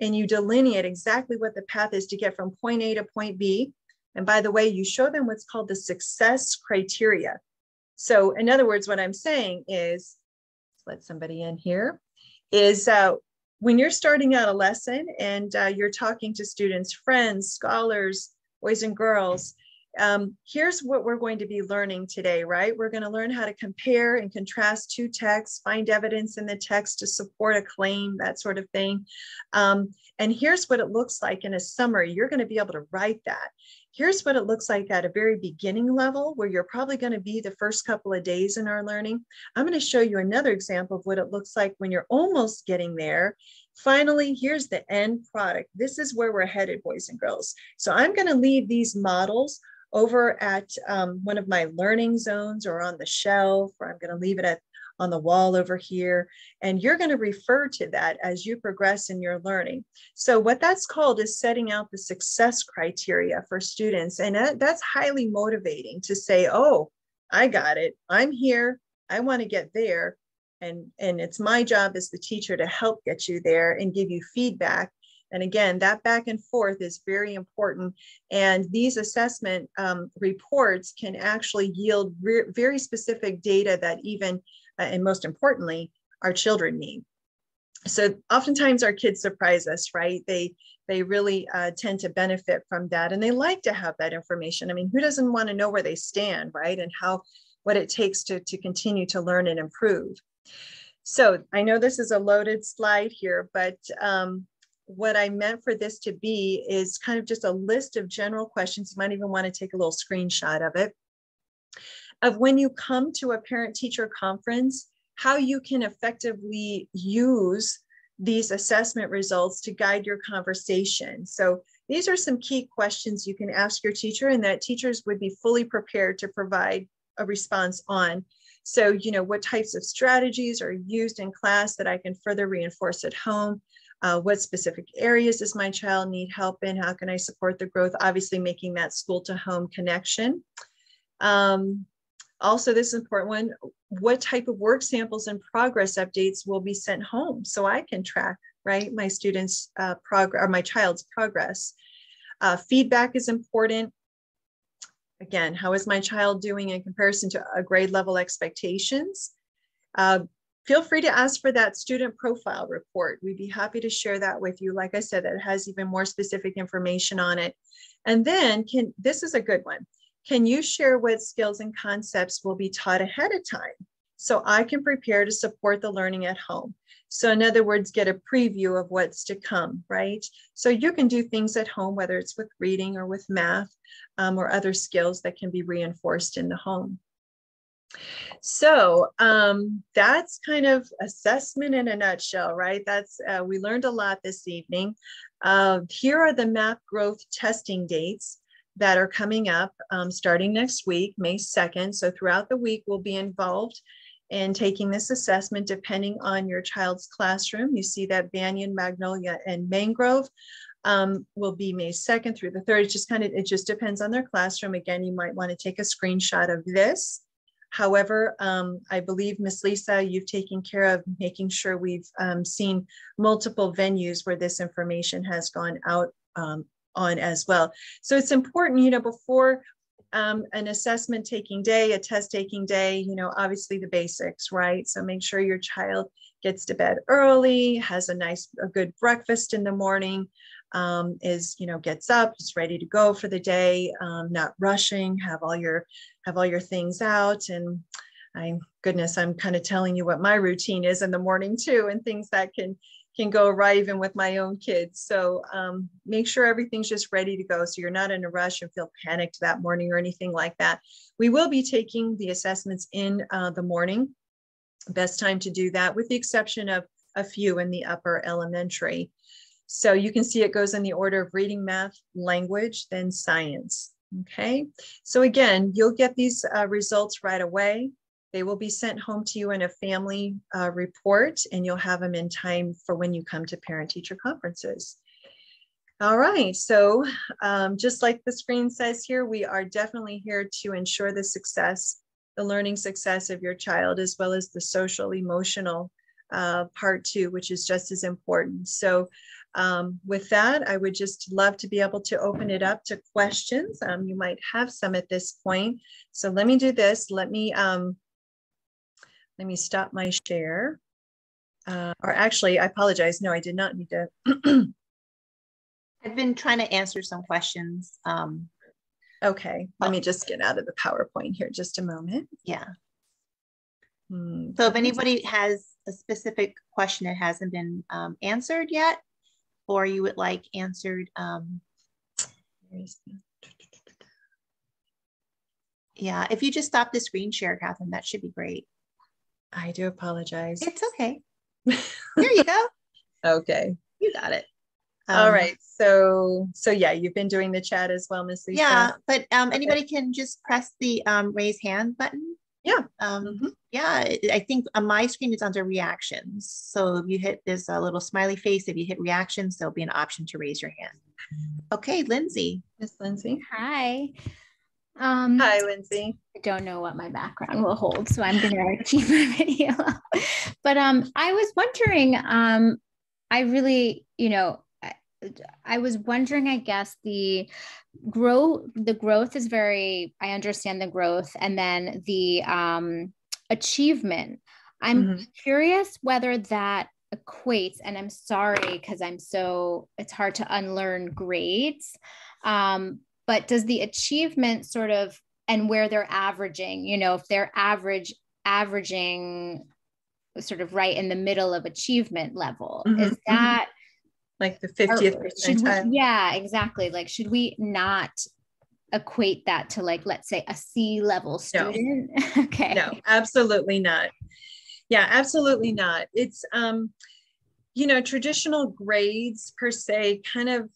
and you delineate exactly what the path is to get from point A to point B. And by the way, you show them what's called the success criteria. So in other words, what I'm saying is, let somebody in here, is when you're starting out a lesson and you're talking to students, friends, scholars, boys and girls, here's what we're going to be learning today, right? We're going to learn how to compare and contrast 2 texts, find evidence in the text to support a claim, that sort of thing. And here's what it looks like in a summary. You're going to be able to write that. Here's what it looks like at a very beginning level, where you're probably going to be the first couple of days in our learning. I'm going to show you another example of what it looks like when you're almost getting there. Finally, here's the end product. This is where we're headed, boys and girls. So I'm going to leave these models over at one of my learning zones or on the shelf, or I'm going to leave it on the wall over here. And you're going to refer to that as you progress in your learning. So what that's called is setting out the success criteria for students. And that's highly motivating to say, oh, I got it. I'm here. I want to get there. And it's my job as the teacher to help get you there and give you feedback. And again, that back and forth is very important. And these assessment reports can actually yield very specific data that even, and most importantly, our children need. So oftentimes our kids surprise us, right? They really tend to benefit from that. And they like to have that information. I mean, who doesn't want to know where they stand, right? And what it takes to continue to learn and improve. So I know this is a loaded slide here, but what I meant for this to be is kind of just a list of general questions. You might even want to take a little screenshot of it. of when you come to a parent-teacher conference, how you can effectively use these assessment results to guide your conversation. So these are some key questions you can ask your teacher and that teachers would be fully prepared to provide a response on. So, you know, what types of strategies are used in class that I can further reinforce at home? What specific areas does my child need help in? How can I support the growth? Obviously, making that school to home connection. Also, this is an important one, what type of work samples and progress updates will be sent home so I can track, right, my students' progress or my child's progress. Feedback is important. Again, how is my child doing in comparison to a grade level expectations? Feel free to ask for that student profile report. We'd be happy to share that with you. Like I said, it has even more specific information on it. And then this is a good one. Can you share what skills and concepts will be taught ahead of time so I can prepare to support the learning at home? So in other words, get a preview of what's to come, right? So you can do things at home, whether it's with reading or with math or other skills that can be reinforced in the home. So that's kind of assessment in a nutshell, right? That's we learned a lot this evening. Here are the math growth testing dates that are coming up starting next week, May 2nd. So throughout the week, we'll be involved in taking this assessment depending on your child's classroom. You see that Banyan, Magnolia, and Mangrove will be May 2nd through the 3rd. It just depends on their classroom. Again, you might want to take a screenshot of this. However, I believe, Ms. Lisa, you've taken care of making sure we've seen multiple venues where this information has gone out on as well. So it's important, you know, before an assessment taking day, a test taking day, you know, obviously the basics, right? So make sure your child gets to bed early, has a good breakfast in the morning, gets up, is ready to go for the day, not rushing, have all your things out. And I'm kind of telling you what my routine is in the morning too, and things that can go awry even with my own kids. So make sure everything's just ready to go so you're not in a rush and feel panicked that morning or anything like that. We will be taking the assessments in the morning. Best time to do that, with the exception of a few in the upper elementary. So you can see it goes in the order of reading, math, language, then science. Okay, so again, you'll get these results right away. They will be sent home to you in a family report, and you'll have them in time for when you come to parent-teacher conferences. All right, so just like the screen says here, we are definitely here to ensure the learning success of your child, as well as the social, emotional part too, which is just as important. So with that, I would just love to be able to open it up to questions. You might have some at this point. So let me do this. Let me stop my share. Or actually, I apologize. No, I did not need to. I've been trying to answer some questions. Okay, let me just get out of the PowerPoint here just a moment. Yeah. So if anybody has a specific question that hasn't been answered yet, or you would like answered, yeah, if you just stop the screen share, Catherine, that should be great. I do apologize. It's okay. There you go. Okay. You got it. All right. So yeah, you've been doing the chat as well, Ms. Lisa. Yeah, but anybody can just press the raise hand button. Yeah. Yeah, I think on my screen it's under reactions. So if you hit this little smiley face, if you hit reactions, there'll be an option to raise your hand. Okay, Lindsay. Miss Lindsay. Hi. Hi, Lindsay. I don't know what my background will hold, so I'm going to keep my video up. But I was wondering, I was wondering, I guess the growth is I understand the growth, and then the achievement. I'm curious whether that equates, and I'm sorry, because it's hard to unlearn grades. But does the achievement sort of, and where they're averaging, if they're averaging sort of right in the middle of achievement level, is that like the 50th percentile? Yeah, exactly. Like, should we not equate that to like, let's say a C level student. No. Okay. No, absolutely not. Yeah, absolutely not. It's, you know, traditional grades per se, kind of,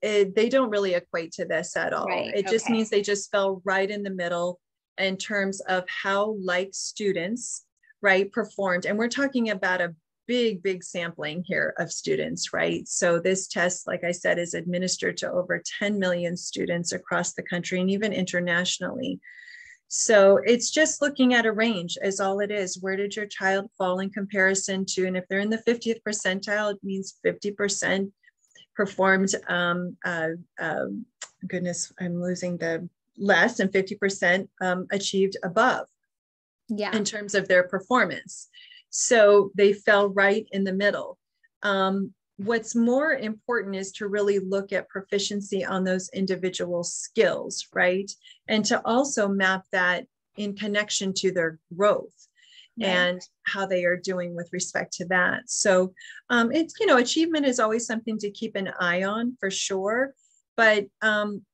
they don't really equate to this at all. Right. It just means they just fell right in the middle in terms of how like students, right, performed. And we're talking about a big sampling here of students, right? So this test, like I said, is administered to over 10 million students across the country and even internationally. So it's just looking at a range is all it is. Where did your child fall in comparison to? And if they're in the 50th percentile, it means 50% performed, goodness, I'm losing the less, and 50% achieved above, yeah, in terms of their performance. So they fell right in the middle. What's more important is to really look at proficiency on those individual skills, right? And to also map that in connection to their growth, right, and how they are doing with respect to that. So it's, you know, achievement is always something to keep an eye on for sure, but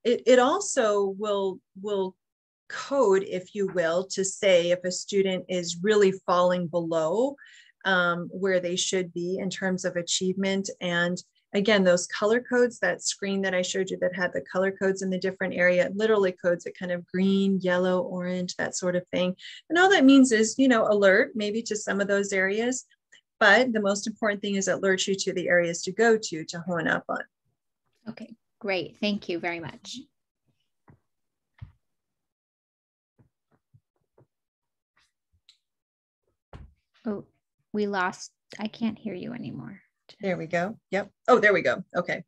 it also will code, if you will, to say if a student is really falling below where they should be in terms of achievement. And again, those color codes, that screen that I showed you that had the color codes in the different area, literally codes it kind of green, yellow, orange, that sort of thing. And all that means is, you know, alert maybe to some of those areas, but the most important thing is it alerts you to the areas to go to hone up on. Okay, great. Thank you very much. Oh, we lost, I can't hear you anymore. There we go. Yep. Oh, there we go. Okay.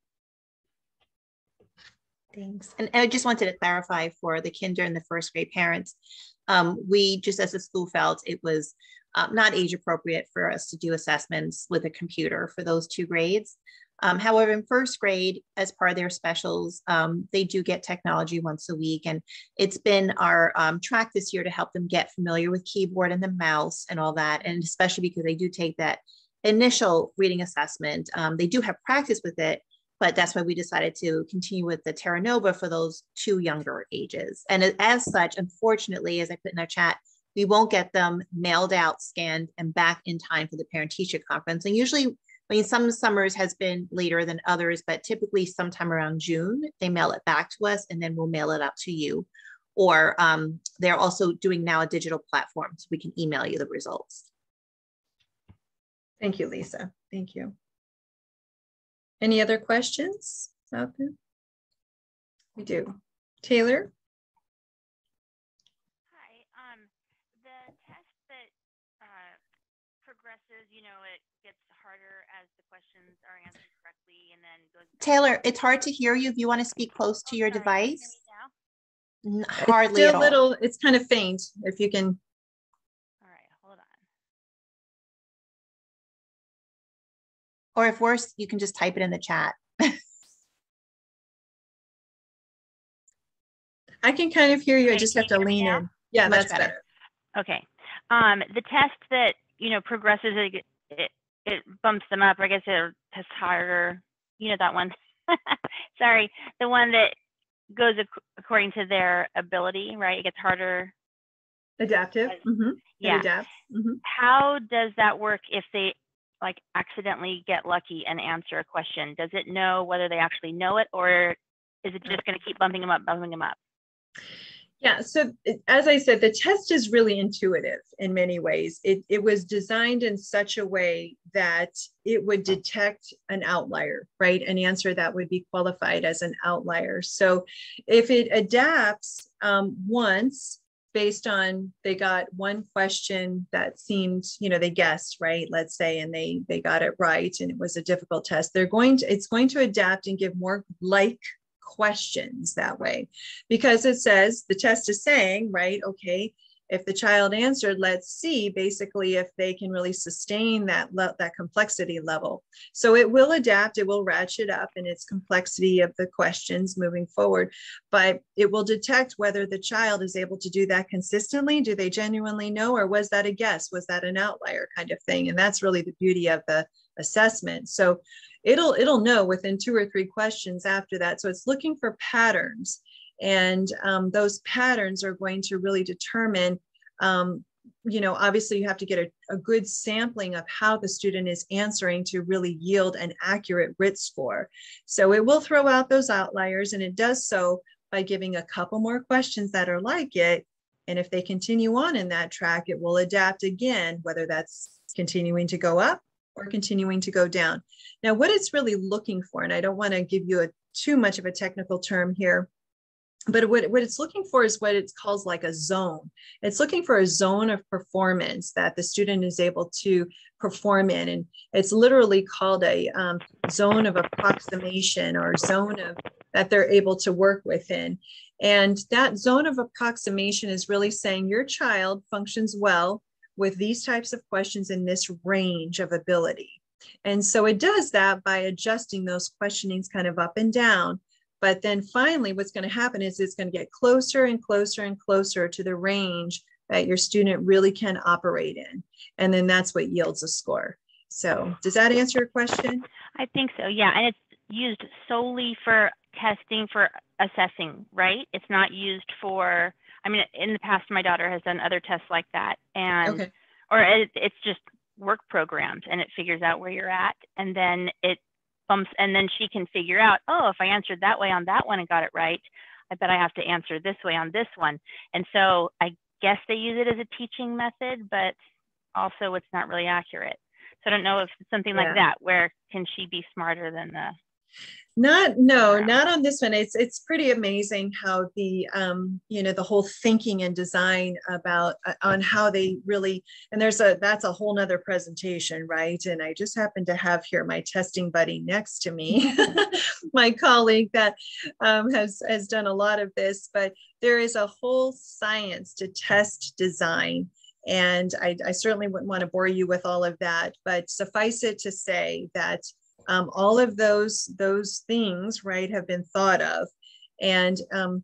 Thanks. And I just wanted to clarify for the kinder and the first grade parents, we just as a school felt it was not age appropriate for us to do assessments with a computer for those two grades. However, in first grade, as part of their specials, they do get technology once a week. And it's been our track this year to help them get familiar with keyboard and the mouse and all that. And especially because they do take that initial reading assessment. They do have practice with it, but that's why we decided to continue with the Terra Nova for those two younger ages. And as such, unfortunately, as I put in our chat, we won't get them mailed out, scanned, and back in time for the parent-teacher conference. And usually, I mean, some summers has been later than others, but typically sometime around June, they mail it back to us and then we'll mail it out to you. Or they're also doing now a digital platform so we can email you the results. Thank you, Lisa. Thank you. Any other questions out there? We do. Taylor? Hi. The test that progresses, you know, it gets harder as the questions are answered correctly and then goes back. Taylor, it's hard to hear you if you want to speak close to your device. Hardly it's at all. Little, it's kind of faint, if you can. All right, hold on. Or if worse, you can just type it in the chat. I can kind of hear you. I just have to lean in. Yeah, much that's better. Okay. The test that, you know, progresses, it bumps them up. I guess it tests harder. You know that one. Sorry. The one that goes according to their ability, right? It gets harder. Adaptive. Yeah. It adapts. How does that work if they like accidentally get lucky and answer a question? Does it know whether they actually know it, or is it just going to keep bumping them up, bumping them up? Yeah, so as I said, the test is really intuitive in many ways. It was designed in such a way that it would detect an outlier, right? An answer that would be qualified as an outlier. So if it adapts once based on, they got one question that seemed, you know, they guessed, right? Let's say, and they got it right, and it was a difficult test. It's going to adapt and give more like questions that way, because it says, the test is saying, right, okay, if the child answered, let's see basically if they can really sustain that complexity level. So it will adapt, it will ratchet up in its complexity of the questions moving forward, but it will detect whether the child is able to do that consistently. Do they genuinely know, or was that a guess? Was that an outlier kind of thing? And that's really the beauty of the assessment. So it'll know within 2 or 3 questions after that. So it's looking for patterns. And those patterns are going to really determine, obviously you have to get a good sampling of how the student is answering to really yield an accurate RIT score. So it will throw out those outliers, and it does so by giving a couple more questions that are like it. And if they continue on in that track, it will adapt again, whether that's continuing to go up or continuing to go down. Now, what it's really looking for, and I don't want to give you too much of a technical term here, but what it's looking for is what it calls like a zone. It's looking for a zone of performance that the student is able to perform in. And it's literally called a zone of approximation, or zone of that they're able to work within. And that zone of approximation is really saying your child functions well with these types of questions in this range of ability. And so it does that by adjusting those questionings kind of up and down. But then finally, what's going to happen is it's going to get closer and closer and closer to the range that your student really can operate in. And then that's what yields a score. So does that answer your question? I think so, yeah. And it's used solely for testing, for assessing, right? It's not used for, I mean, in the past, my daughter has done other tests like that. And, okay. Or it's just work programs, and it figures out where you're at. And then it bumps, and then she can figure out, oh, if I answered that way on that one and got it right, I bet I have to answer this way on this one. And so I guess they use it as a teaching method, but also it's not really accurate. So I don't know if it's something like that, where can she be smarter than the... Not on this one. It's pretty amazing how the the whole thinking and design about on how they really, and that's a whole nother presentation, right? And I just happen to have here my testing buddy next to me, my colleague that has done a lot of this, but there is a whole science to test design. And I certainly wouldn't want to bore you with all of that, but suffice it to say that all of those things, right, have been thought of. And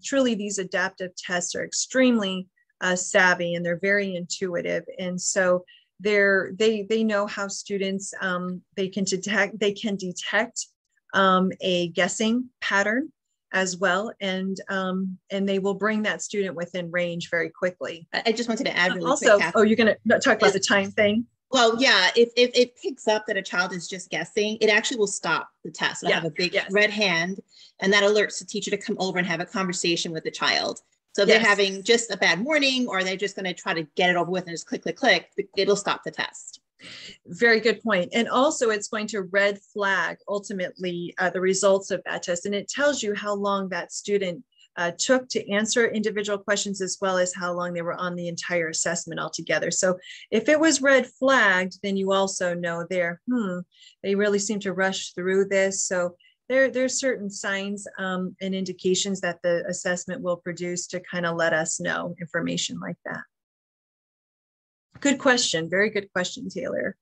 truly these adaptive tests are extremely savvy, and they're very intuitive. And so they know how students, they can detect a guessing pattern as well. And they will bring that student within range very quickly. I just wanted to add really also, quick, you're going to talk about the time thing? Well, yeah, if it picks up that a child is just guessing, it actually will stop the test. It'll have a big red hand, and that alerts the teacher to come over and have a conversation with the child. So if they're having just a bad morning, or they're just going to try to get it over with and just click, click, click, it'll stop the test. Very good point. And also it's going to red flag ultimately the results of that test. And it tells you how long that student took to answer individual questions, as well as how long they were on the entire assessment altogether. So if it was red flagged, then you also know they really seem to rush through this. So there's certain signs and indications that the assessment will produce to kind of let us know information like that. Good question. Very good question, Taylor.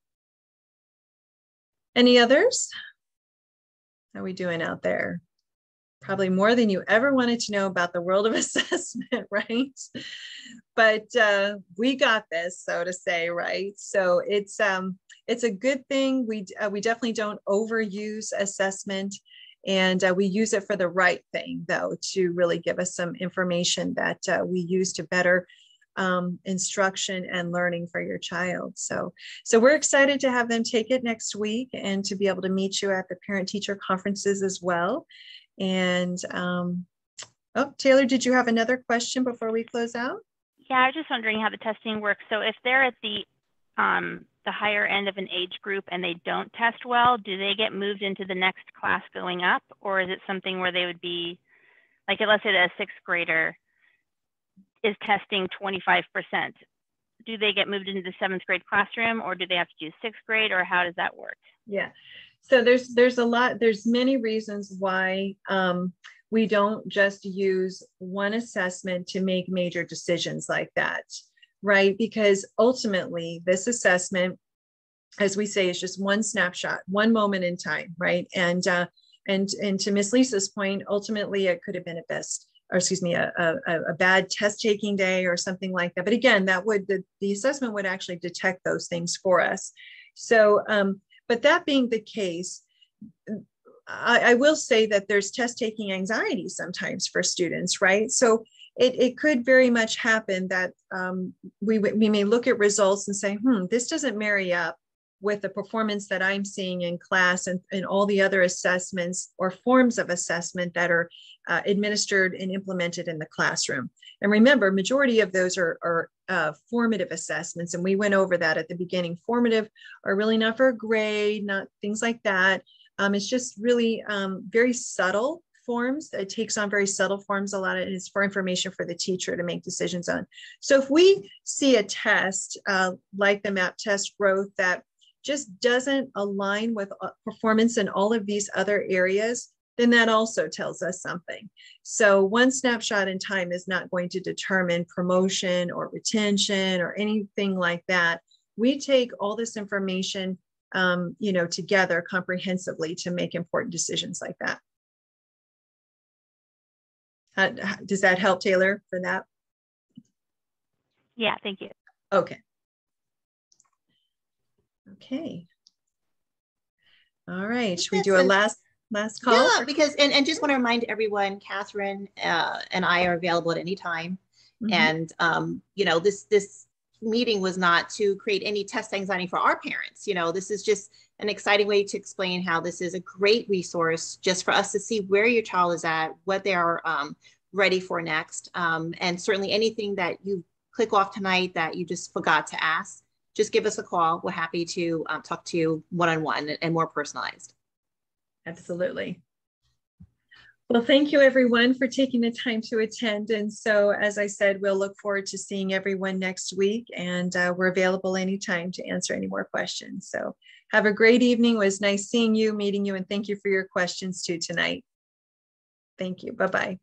Any others? How are we doing out there? Probably more than you ever wanted to know about the world of assessment, right? But we got this, so to say, right? So it's a good thing. We definitely don't overuse assessment, and we use it for the right thing, though, to really give us some information that we use to better instruction and learning for your child. So we're excited to have them take it next week, and to be able to meet you at the parent-teacher conferences as well. And Taylor, did you have another question before we close out? Yeah, I was just wondering how the testing works. So if they're at the higher end of an age group and they don't test well, do they get moved into the next class going up? Or is it something where they would be, like, let's say that a sixth grader is testing 25%. Do they get moved into the seventh grade classroom, or do they have to do sixth grade, or how does that work? Yeah. So there's many reasons why we don't just use one assessment to make major decisions like that, right? Because ultimately this assessment, as we say, is just one snapshot, one moment in time, right? And to Miss Lisa's point, ultimately it could have been a bad test taking day or something like that. But again, the assessment would actually detect those things for us. So, but that being the case, I will say that there's test taking anxiety sometimes for students, right? So it could very much happen that we may look at results and say, this doesn't marry up with the performance that I'm seeing in class and all the other assessments or forms of assessment that are administered and implemented in the classroom. And remember, majority of those are formative assessments. And we went over that at the beginning. Formative are really not for a grade, not things like that. It's just really very subtle forms. It takes on very subtle forms. A lot of it is for information for the teacher to make decisions on. So if we see a test like the MAP test growth that just doesn't align with performance in all of these other areas, then that also tells us something. So one snapshot in time is not going to determine promotion or retention or anything like that. We take all this information together comprehensively to make important decisions like that. Does that help, Taylor, for that? Yeah, thank you. Okay. Okay. All right. Should we do a last call? Yeah, because, and just want to remind everyone, Catherine and I are available at any time. And, this meeting was not to create any test anxiety for our parents. This is just an exciting way to explain how this is a great resource just for us to see where your child is at, what they are ready for next. And certainly anything that you click off tonight that you just forgot to ask, just give us a call. We're happy to talk to you one-on-one and more personalized. Absolutely. Well, thank you everyone for taking the time to attend. And so, as I said, we'll look forward to seeing everyone next week, and we're available anytime to answer any more questions. So have a great evening. It was nice seeing you, meeting you, and thank you for your questions too tonight. Thank you. Bye-bye.